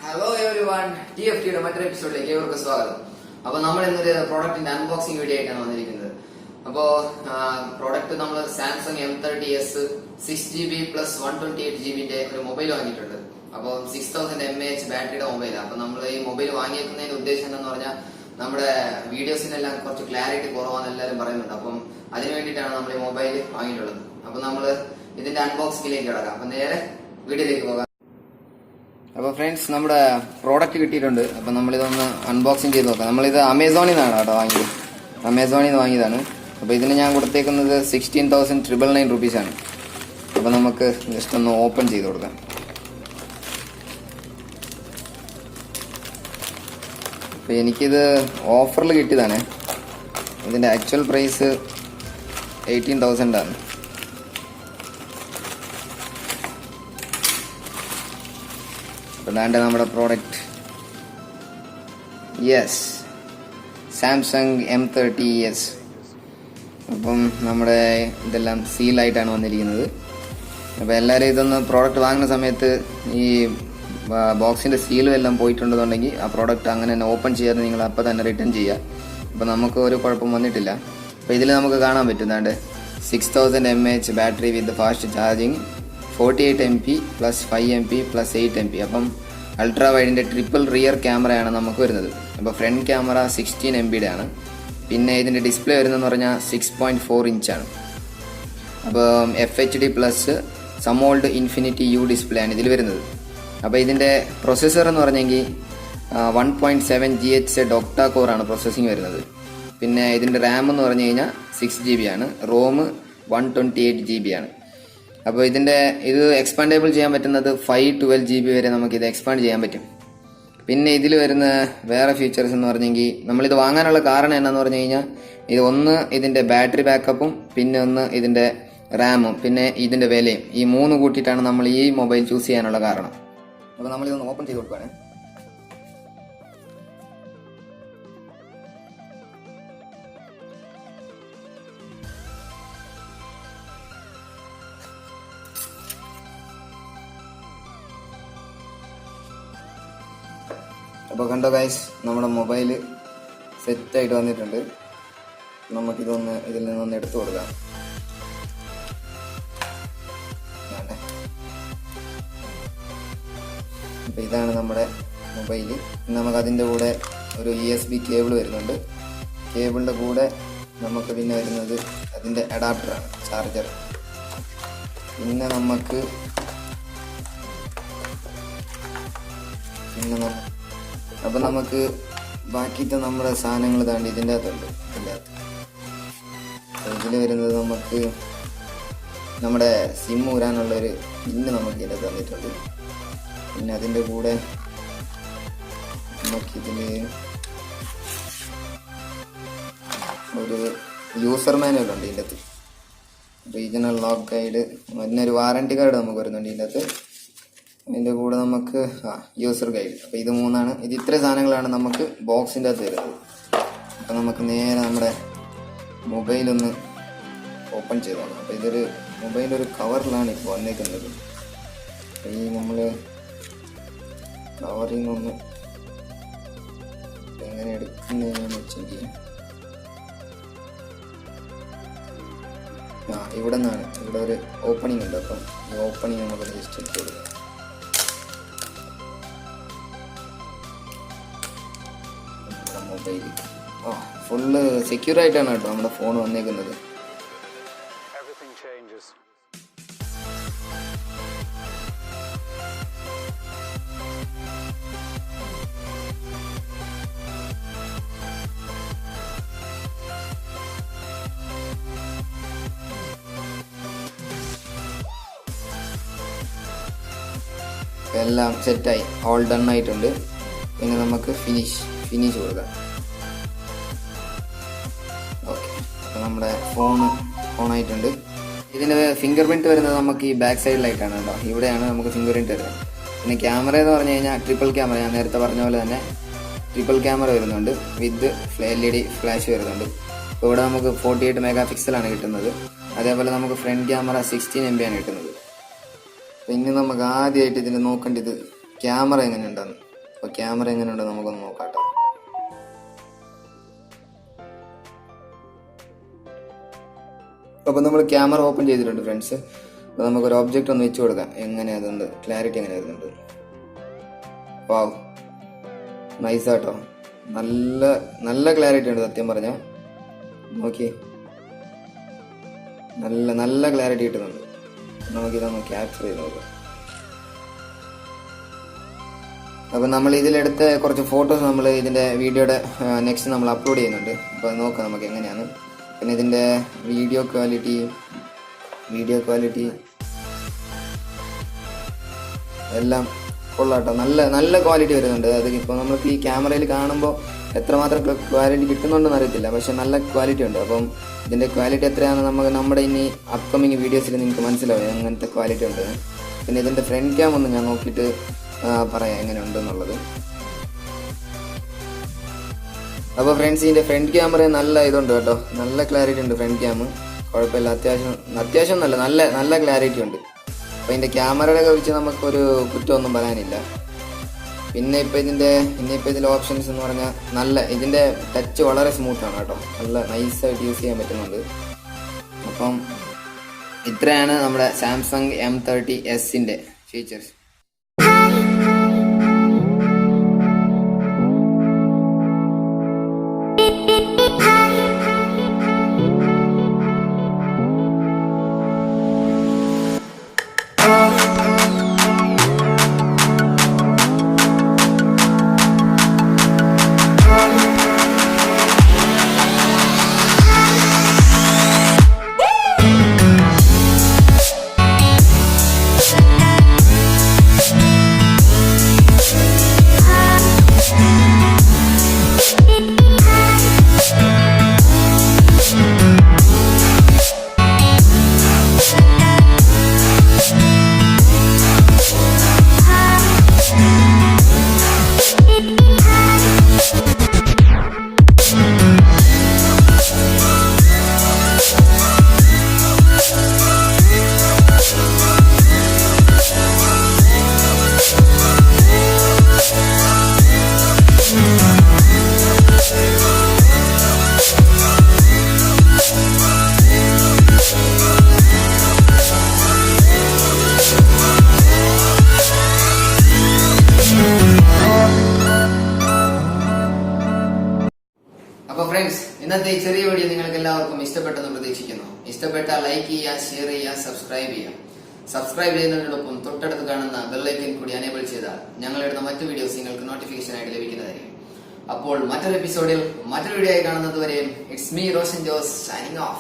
Hello everyone, TFTയുടെ മറ്റൊരു എപ്പിസോഡിലേക്ക് ഏവർക്കും സ്വാഗതം. അപ്പോൾ നമ്മൾ ഇന്നൊരു പ്രോഡക്റ്റിന്റെ അൺബോക്സിംഗ് വീഡിയോ ആയിട്ടാണ് വന്നിരിക്കുന്നത്. അപ്പോൾ പ്രോഡക്റ്റ് നമ്മൾ സാംസങ് M30s 6GB + 128GB ഒരു മൊബൈൽ വാങ്ങിയിട്ടുണ്ട്. അപ്പോൾ 6000 mAh ബാറ്ററിയുടെ മൊബൈലാണ്. അപ്പോൾ നമ്മൾ ഈ മൊബൈൽ വാങ്ങിയേക്കുന്നതിന്റെ ഉദ്ദേശം എന്താണെന്ന് പറഞ്ഞാൽ നമ്മുടെ വീഡിയോസിനെല്ലാം കുറച്ച് ക്ലാരിറ്റി കുറവാണെന്ന് എല്ലാവരും പറയുന്നുണ്ട്. അപ്പം അതിനു വേണ്ടിയിട്ടാണ് നമ്മൾ ഈ മൊബൈൽ വാങ്ങിയിട്ടുള്ളത്. അപ്പോൾ നമ്മൾ ഇതിന്റെ അൺബോക്സിംഗിലേക്ക് കിടക്കാം. അപ്പോൾ നേരെ വീഡിയോയിലേക്ക് പോകാം. അപ്പോൾ ഫ്രണ്ട്സ്, നമ്മുടെ പ്രോഡക്റ്റ് കിട്ടിയിട്ടുണ്ട്. അപ്പോൾ നമ്മളിതൊന്ന് അൺബോക്സിങ് ചെയ്ത് നോക്കാം. നമ്മളിത് അമേസോണിൽ നിന്നാണ് കേട്ടോ വാങ്ങിയത്. അമേസോണിൽ നിന്ന് വാങ്ങിയതാണ്. അപ്പോൾ ഇതിന് ഞാൻ കൊടുത്തേക്കുന്നത് 16,999 rupees. അപ്പോൾ നമുക്ക് ജസ്റ്റ് ഒന്ന് ഓപ്പൺ ചെയ്ത് കൊടുക്കാം. അപ്പോൾ എനിക്കിത് ഓഫറിൽ കിട്ടിയതാണ്. ഇതിൻ്റെ ആക്ച്വൽ പ്രൈസ് 18,000 ആണ്. അതാണ്ട് നമ്മുടെ പ്രോഡക്റ്റ്. Yes, Samsung M30s. അപ്പം നമ്മുടെ ഇതെല്ലാം സീലായിട്ടാണ് വന്നിരിക്കുന്നത്. അപ്പോൾ എല്ലാവരും ഇതൊന്ന് പ്രോഡക്റ്റ് വാങ്ങുന്ന സമയത്ത് ഈ ബോക്സിൻ്റെ സീലും എല്ലാം പോയിട്ടുണ്ടെന്നുണ്ടെങ്കിൽ ആ പ്രോഡക്റ്റ് അങ്ങനെ തന്നെ ഓപ്പൺ ചെയ്യാതെ നിങ്ങൾ അപ്പോൾ തന്നെ റിട്ടേൺ ചെയ്യുക. അപ്പോൾ നമുക്ക് ഒരു കുഴപ്പം വന്നിട്ടില്ല. അപ്പോൾ ഇതിൽ നമുക്ക് കാണാൻ പറ്റുന്നുണ്ട് 6000 mAh ബാറ്ററി വിത്ത് fast charging, 48 MP + 5 MP + 8 MP. അപ്പം അൾട്രാ വൈഡിൻ്റെ ട്രിപ്പിൾ റിയർ ക്യാമറയാണ് നമുക്ക് വരുന്നത്. അപ്പോൾ ഫ്രണ്ട് ക്യാമറ 16 MB ആണ്. പിന്നെ ഇതിൻ്റെ ഡിസ്പ്ലേ വരുന്നതെന്ന് പറഞ്ഞാൽ 6.4 inch ആണ്. അപ്പോൾ FHD+ സമോൾഡ് ഇൻഫിനിറ്റി U ഡിസ്പ്ലേ ആണ് ഇതിൽ വരുന്നത്. അപ്പോൾ ഇതിൻ്റെ പ്രൊസസ്സർ എന്ന് പറഞ്ഞെങ്കിൽ 1.7 GHz ഡോക്ടാ കോറാണ് പ്രോസസ്സിങ് വരുന്നത്. പിന്നെ ഇതിൻ്റെ റാം എന്ന് പറഞ്ഞു കഴിഞ്ഞാൽ 6GB ആണ്. റോം 128GB ആണ്. അപ്പോൾ ഇത് എക്സ്പാൻഡേബിൾ ചെയ്യാൻ പറ്റുന്നത് 512GB വരെ നമുക്കിത് എക്സ്പാൻഡ് ചെയ്യാൻ പറ്റും. പിന്നെ ഇതിൽ വരുന്ന വേറെ ഫീച്ചേഴ്സ് എന്ന് പറഞ്ഞെങ്കിൽ, നമ്മളിത് വാങ്ങാനുള്ള കാരണം എന്നാന്ന് പറഞ്ഞു കഴിഞ്ഞാൽ ഒന്ന് ഇതിൻ്റെ ബാറ്ററി ബാക്കപ്പും, പിന്നെ ഒന്ന് ഇതിൻ്റെ റാമും, പിന്നെ ഇതിൻ്റെ വിലയും, ഈ 3 കൂട്ടിയിട്ടാണ് നമ്മൾ ഈ മൊബൈൽ ചൂസ് ചെയ്യാനുള്ള കാരണം. അപ്പോൾ നമ്മളിതൊന്ന് ഓപ്പൺ ചെയ്ത് കൊടുക്കുകയാണ്. അപ്പോൾ കണ്ടോ ഗൈസ്, നമ്മുടെ മൊബൈൽ സെറ്റായിട്ട് വന്നിട്ടുണ്ട്. നമുക്കിതൊന്ന് ഇതിൽ നിന്നൊന്ന് എടുത്തു കൊടുക്കാം. അപ്പോൾ ഇതാണ് നമ്മുടെ മൊബൈൽ. നമുക്കതിൻ്റെ കൂടെ ഒരു USB കേബിൾ വരുന്നുണ്ട്. കേബിളിൻ്റെ കൂടെ നമുക്ക് പിന്നെ വരുന്നത് അതിൻ്റെ അഡാപ്റ്ററാണ്, ചാർജർ. പിന്നെ അപ്പം നമുക്ക് ബാക്കിത്തെ നമ്മുടെ സാധനങ്ങൾ താണ്ടി ഇതിൻ്റെ അകത്തുണ്ട്. ഇതിൽ വരുന്നത് നമുക്ക് നമ്മുടെ സിം ഊരാനുള്ളൊരു പിന്ന് നമുക്ക് ഇതിൻ്റെ തന്നിട്ടുണ്ട്. പിന്നെ അതിൻ്റെ കൂടെ നമുക്കിതിൽ ഒരു യൂസർ മാനുവൽ ഉണ്ട് ഇതിൻ്റെ അകത്ത്. റീജിയണൽ ലോക്ക് ഗൈഡ്, പിന്നെ ഒരു വാറണ്ടി കാർഡ് നമുക്ക് വരുന്നുണ്ട് ഇതിൻ്റെ അകത്ത്. അതിൻ്റെ കൂടെ നമുക്ക് യൂസർ ഗൈഡ്. അപ്പോൾ ഇത് 3 ഇത് ഇത്ര സാധനങ്ങളാണ് നമുക്ക് ബോക്സിൻ്റെ അകത്ത് വരുന്നത്. അപ്പോൾ നമുക്ക് നേരെ നമ്മുടെ മൊബൈലൊന്ന് ഓപ്പൺ ചെയ്തോളാം. അപ്പോൾ ഇതൊരു മൊബൈലൊരു കവറിലാണ് ഇപ്പോൾ വന്നേക്കുന്നത്. അപ്പോൾ ഈ നമ്മൾ കവറിൽ നിന്നൊന്ന് എങ്ങനെ എടുക്കുന്നതെന്ന് വെച്ചെങ്കിൽ, ഇവിടെ നിന്നാണ്, ഇവിടെ ഒരു ഓപ്പണിംഗ് ഉണ്ട്. അപ്പം ഈ ഓപ്പണിംഗ് നമുക്ക് ജസ്റ്റ് ഇട്ട് കൊടുക്കാം. മൊബൈൽ ഫുള്ള് സെക്യൂർ ആയിട്ടാണ് കേട്ടോ നമ്മുടെ ഫോൺ വന്നേക്കുന്നത്. എല്ലാം സെറ്റായി, ഓൾ ഡൺ ആയിട്ടുണ്ട്. പിന്നെ നമുക്ക് ഫിനിഷ് കൊടുക്കാം. ഓക്കെ, അപ്പോൾ നമ്മുടെ ഫോണായിട്ടുണ്ട്. ഇതിൻ്റെ ഫിംഗർ പ്രിൻറ്റ് വരുന്നത് നമുക്ക് ഈ ബാക്ക് സൈഡിലായിട്ടാണ് കേട്ടോ. ഇവിടെയാണ് നമുക്ക് ഫിംഗർ പ്രിൻറ്റ് വരുന്നത്. പിന്നെ ക്യാമറ എന്ന് പറഞ്ഞു കഴിഞ്ഞാൽ ട്രിപ്പിൾ ക്യാമറ, ഞാൻ നേരത്തെ പറഞ്ഞ പോലെ തന്നെ ട്രിപ്പിൾ ക്യാമറ വരുന്നുണ്ട്. വിത്ത് LED ഫ്ലാഷ് വരുന്നുണ്ട്. അപ്പോൾ ഇവിടെ നമുക്ക് 48 MP കിട്ടുന്നത്. അതേപോലെ നമുക്ക് ഫ്രണ്ട് ക്യാമറ 16 MB ആണ് കിട്ടുന്നത്. പിന്നെ നമുക്ക് ആദ്യമായിട്ട് ഇതിൽ നോക്കേണ്ടത് ക്യാമറ എങ്ങനെ ഉണ്ടെന്ന്. അപ്പോൾ ക്യാമറ എങ്ങനെയുണ്ട് നമുക്കൊന്ന് നോക്കാം കേട്ടോ. അപ്പോൾ നമ്മൾ ക്യാമറ ഓപ്പൺ ചെയ്തിട്ടുണ്ട് ഫ്രണ്ട്സ്. അപ്പോൾ നമുക്കൊരു ഒബ്ജക്റ്റ് ഒന്ന് വെച്ച് കൊടുക്കാം. എങ്ങനെ അതുണ്ട്, ക്ലാരിറ്റി എങ്ങനെ വരുന്നുണ്ട്. വാവ്, നൈസാട്ടോ, നല്ല നല്ല ക്ലാരിറ്റി ഉണ്ട് സത്യം പറഞ്ഞാൽ. നോക്കി, നല്ല നല്ല ക്ലാരിറ്റി കിട്ടുന്നുണ്ട്. നമുക്കിതൊന്ന് ക്യാപ്ചർ ചെയ്ത് നോക്കാം. അപ്പം നമ്മൾ ഇതിലെടുത്ത കുറച്ച് ഫോട്ടോസ് നമ്മൾ ഇതിൻ്റെ വീഡിയോയുടെ നെക്സ്റ്റ് നമ്മൾ അപ്ലോഡ് ചെയ്യുന്നുണ്ട്. അപ്പോൾ അത് നോക്കാം നമുക്ക് എങ്ങനെയാണ്. പിന്നെ ഇതിൻ്റെ വീഡിയോ ക്വാളിറ്റി എല്ലാം കൊള്ളാട്ടോ, നല്ല നല്ല ക്വാളിറ്റി വരുന്നുണ്ട്. അത് ഇപ്പോൾ നമുക്ക് ഈ ക്യാമറയിൽ കാണുമ്പോൾ എത്രമാത്രം ക്വാളിറ്റി കിട്ടുന്നുണ്ടെന്ന് അറിയത്തില്ല, പക്ഷെ നല്ല ക്വാളിറ്റി ഉണ്ട്. അപ്പം ഇതിൻ്റെ ക്വാളിറ്റി എത്രയാണെന്ന് നമുക്ക് നമ്മുടെ ഇനി അപ്കമിങ് വീഡിയോസിൽ നിങ്ങൾക്ക് മനസ്സിലാവും അങ്ങനത്തെ ക്വാളിറ്റി ഉണ്ട്. പിന്നെ ഇതിൻ്റെ ഫ്രണ്ട് ക്യാം ഒന്ന് ഞാൻ നോക്കിയിട്ട് പറയാം എങ്ങനെ ഉണ്ടെന്നുള്ളത്. അപ്പോൾ ഫ്രണ്ട്സ്, ഇതിൻ്റെ ഫ്രണ്ട് ക്യാമറ നല്ല ഇതുണ്ട് കേട്ടോ, നല്ല ക്ലാരിറ്റി ഉണ്ട് ഫ്രണ്ട് ക്യാം. കുഴപ്പമില്ല, അത്യാവശ്യം നല്ല ക്ലാരിറ്റി ഉണ്ട്. അപ്പോൾ ഇതിൻ്റെ ക്യാമറയുടെ കുറിച്ച് നമുക്കൊരു കുറ്റമൊന്നും പറയാനില്ല. പിന്നെ ഇപ്പോൾ ഇതിൻ്റെ ഓപ്ഷൻസ് എന്ന് പറഞ്ഞാൽ ഇതിൻ്റെ ടച്ച് വളരെ സ്മൂത്താണ് കേട്ടോ, നല്ല നൈസായിട്ട് യൂസ് ചെയ്യാൻ പറ്റുന്നുണ്ട്. അപ്പം ഇത്രയാണ് നമ്മുടെ സാംസങ് M30s ഫീച്ചേഴ്സ്. അപ്പോൾ ഫ്രണ്ട്സ്, ഇന്നത്തെ ഈ ചെറിയ വീഡിയോ നിങ്ങൾക്ക് എല്ലാവർക്കും ഇഷ്ടപ്പെട്ടെന്ന് പ്രതീക്ഷിക്കുന്നു. ഇഷ്ടപ്പെട്ടാൽ ലൈക്ക് ചെയ്യുക, ഷെയർ ചെയ്യുക, സബ്സ്ക്രൈബ് ചെയ്യുക. സബ്സ്ക്രൈബ് ചെയ്യുന്നതിനോടൊപ്പം തൊട്ടടുത്ത് കാണുന്ന ബെല്ലൈക്കൻ കൂടി എനേബിൾ ചെയ്താൽ ഞങ്ങളിടുന്ന മറ്റു വീഡിയോസ് നിങ്ങൾക്ക് നോട്ടിഫിക്കേഷൻ ആയിട്ട് ലഭിക്കുന്നതായിരിക്കും. അപ്പോൾ മറ്റൊരു എപ്പിസോഡിൽ മറ്റൊരു വീഡിയോ ആയി കാണുന്നത് വരെയും it's me Roshan Jose signing off.